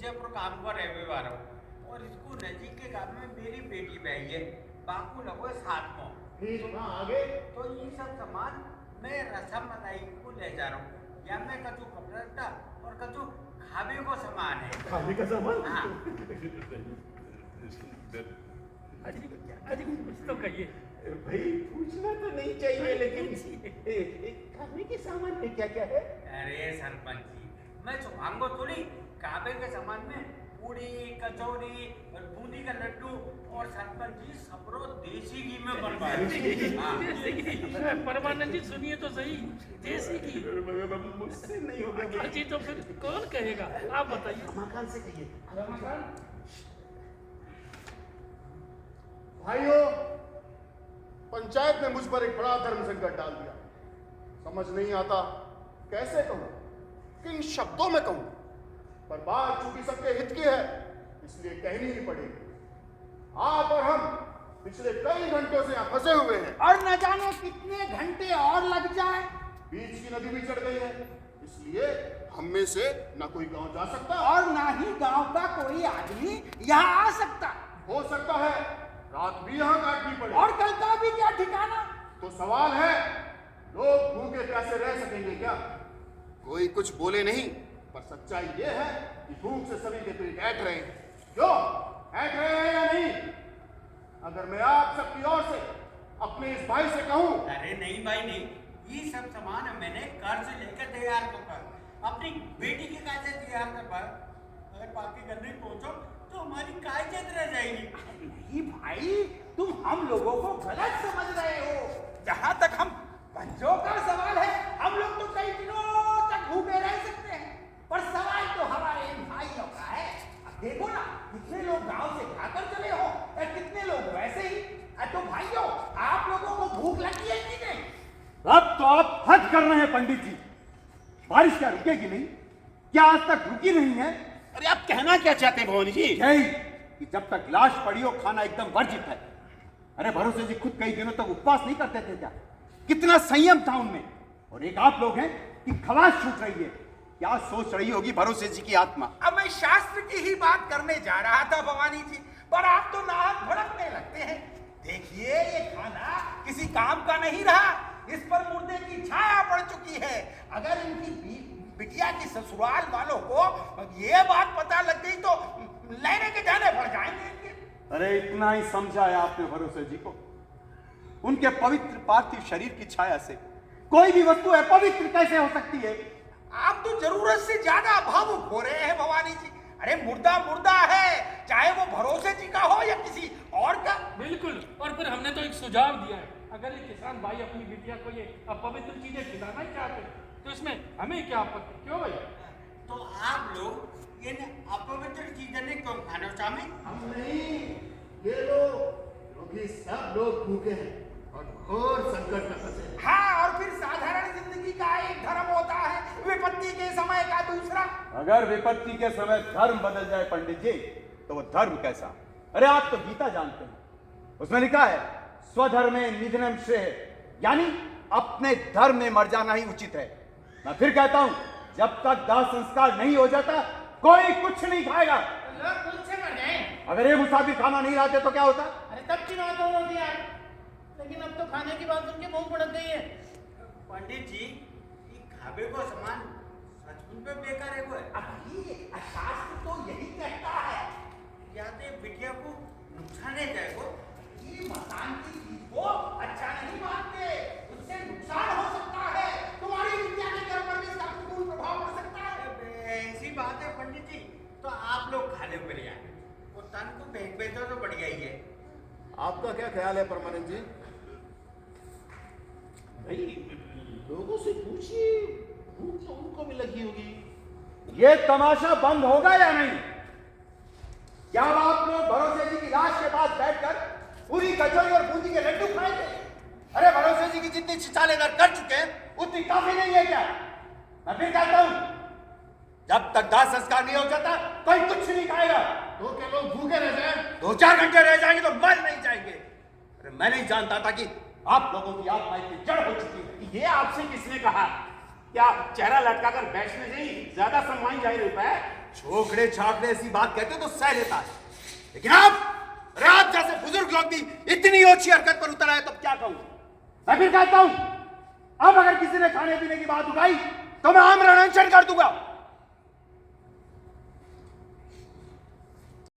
विजयपुर काम पर रहे वाला हूँ और इसको नजीक के गांव में मेरी बेटी बहन है बाकू लगो साथ में फिर वहाँ आगे तो ये सब सामान मैं रसम मलाई को ले जा रहा हूँ या मैं कचू कपड़ा और कचू खाने को सामान है खाने का सामान। हाँ अजी कुछ तो कहिए भाई पूछना तो नहीं चाहिए लेकिन खाने के सामान में क्या क्या है? अरे सरपंच जी मैं छुपाऊंगा थोड़ी काबे के सामान में पूड़ी कचौरी और बूंदी का लड्डू और सरपंच जी सबरो देसी घी में बनवाए। परमानंद जी सुनिए तो सही, देसी घी मुझसे नहीं होगा अजी तो फिर कौन कहेगा, आप बताइए। रमाकांत से कहिए। भाइयों, पंचायत ने मुझ पर एक बड़ा धर्म संकट डाल दिया। समझ नहीं आता कैसे कहूं, किन शब्दों में कहूं, पर बात चूंकि सबके हित की है इसलिए कहनी ही पड़ेगी। आप और हम पिछले कई घंटों से यहाँ फंसे हुए हैं और न जाने कितने घंटे और लग जाए। बीच की नदी भी चढ़ गई है, इसलिए हम में से न कोई गांव जा सकता और ना ही गांव का कोई आदमी यहाँ आ सकता। हो सकता है रात भी यहाँ काटनी पड़े। और कल का भी क्या ठिकाना। तो सवाल है, लोग भूखे प्यासे रह सकेंगे क्या? कोई कुछ बोले नहीं, पर सच्चाई ये है कि भूख से सभी के पेट ऐंठ रहे हैं। क्यों ऐंठ रहे हैं या नहीं? अगर मैं आप सबकी ओर से अपने इस भाई से कहूं। अरे नहीं भाई नहीं, ये सब सामान मैंने कर्ज लेकर तैयार कर अपनी बेटी के काजे तैयार कर पाया। अगर बाकी घर नहीं पहुंचो तो हमारी काय इज्जत रह जाएगी। नहीं भाई, तुम हम लोगों को गलत समझ रहे हो। जहाँ तक हम पंचों का सवाल है, हम लोग तो कई दिनों तक भूखे रह सकते हैं, पर सवाल तो हमारे इन भाइयों का है। अब देखो ना, कितने लोग गांव से खाकर चले हो या कितने लोग वैसे ही। तो भाइयों, आप लोगों को भूख लगी है कि नहीं? अब तो आप हद कर रहे हैं पंडित जी। बारिश क्या रुकेगी नहीं? क्या आज तक रुकी नहीं है? अरे आप कहना क्या चाहते हैं भवानी जी? यही कि जब तक लाश पड़ी हो खाना एकदम वर्जित है। अरे भरोसे जी खुद कई दिनों तक उपवास नहीं करते थे क्या? कितना संयम था उनमें। और एक आप लोग हैं कि खलास छूट रही है। क्या सोच रही होगी भरोसे जी की आत्मा? अब मैं शास्त्र की ही बात करने जा रहा था भवानी जी, पर आप तो नाहक भड़कने लगते हैं। देखिए, ये खाना किसी काम का नहीं रहा, इस पर मुर्दे की छाया पड़ चुकी है। अगर इनकी बिटिया की ससुराल वालों को ये बात पता लग गई तो लेने के जाने पड़ जाएंगे इनके। अरे इतना ही समझा है आपने भरोसे जी को। उनके पवित्र पार्थिव शरीर की छाया से कोई भी वस्तु अपवित्र कैसे हो सकती है? आप तो जरूरत से ज्यादा भावुक हो रहे हैं भवानी जी। अरे मुर्दा मुर्दा है, चाहे वो भरोसे जी का हो या किसी और का। बिल्कुल, और फिर हमने तो एक सुझाव दिया है, अगर ये किसान भाई अपनी बिटिया को ये अपवित्र चीजें खिलाना ही चाहते हैं तो इसमें हमें क्या आपत्ति? क्यों भाई? तो आप लोग इन अपवित्र चीजें ने क्यों खाना चाहे? हम नहीं, ये लोग, क्योंकि सब लोग भूखे हैं और घोर संकट में फंसे हैं। हाँ, और फिर साधारण जिंदगी का एक धर्म होता है, विपत्ति के समय का दूसरा। अगर विपत्ति के समय धर्म बदल जाए पंडित जी, तो वो धर्म कैसा? अरे आप तो गीता जानते हैं, उसमें लिखा है स्वधर्मे निधनम श्रेय, यानी अपने धर्म में मर जाना ही उचित है। मैं फिर कहता हूं, जब तक दाह संस्कार नहीं हो जाता कोई कुछ नहीं खाएगा। लोग खुद से मर जाए। अगर ये मुसाफिर खाना नहीं लाते तो क्या होता? अरे तब की बात होती यार, लेकिन अब तो खाने की बात सुन के मुंह भड़क गई है। पंडित जी, ये खाबे को सामान सचमुच में बेकार है कोई? अब शास्त्र तो यही कहता है, या तो बिटिया को नुकसान है जाएगा। ये मसान की चीज को अच्छा नहीं मानते, उससे नुकसान हो सकता है। तुम्हारी विद्या के घर पर भी इसका प्रतिकूल प्रभाव पड़ सकता है। ऐसी बात है पंडित जी, तो आप लोग खाने पर ही आए, वो तन को फेंक बेचो तो बढ़िया ही है। आपका क्या ख्याल है परमानंद जी? भाई लोगों से पूछिए, भूख तो उनको भी लगी होगी। ये तमाशा बंद होगा या नहीं? क्या आप लोग भरोसे जी की लाश के पास बैठकर पूरी कचौरी और बूंदी के लड्डू खाएंगे? अरे भरोसे जी की जितनी छिछालेदार कर चुके हैं उतनी काफी नहीं है क्या? मैं फिर कहता हूं, जब तक दाह संस्कार नहीं हो जाता कोई कुछ नहीं खाएगा। तो क्या लोग भूखे रह जाएं? 2-4 घंटे रह जाएंगे तो मर नहीं जाएंगे। अरे मैं नहीं जानता था कि आप लोगों की आत्मा इतनी जड़ हो चुकी है। ये आपसे किसने कहा? क्या चेहरा लटकाकर बैठने से ही ज्यादा सम्मान जाहिर होता है? छोकड़े छाकड़े ऐसी बात कहते तो सह लेता है, लेकिन आप जैसे बुजुर्ग लोग भी इतनी ओछी हरकत पर उतर आए तब क्या कहूं? मैं फिर कहता हूं, अब अगर किसी ने खाने पीने की बात उठाई तो मैं आमरण अनशन कर दूंगा।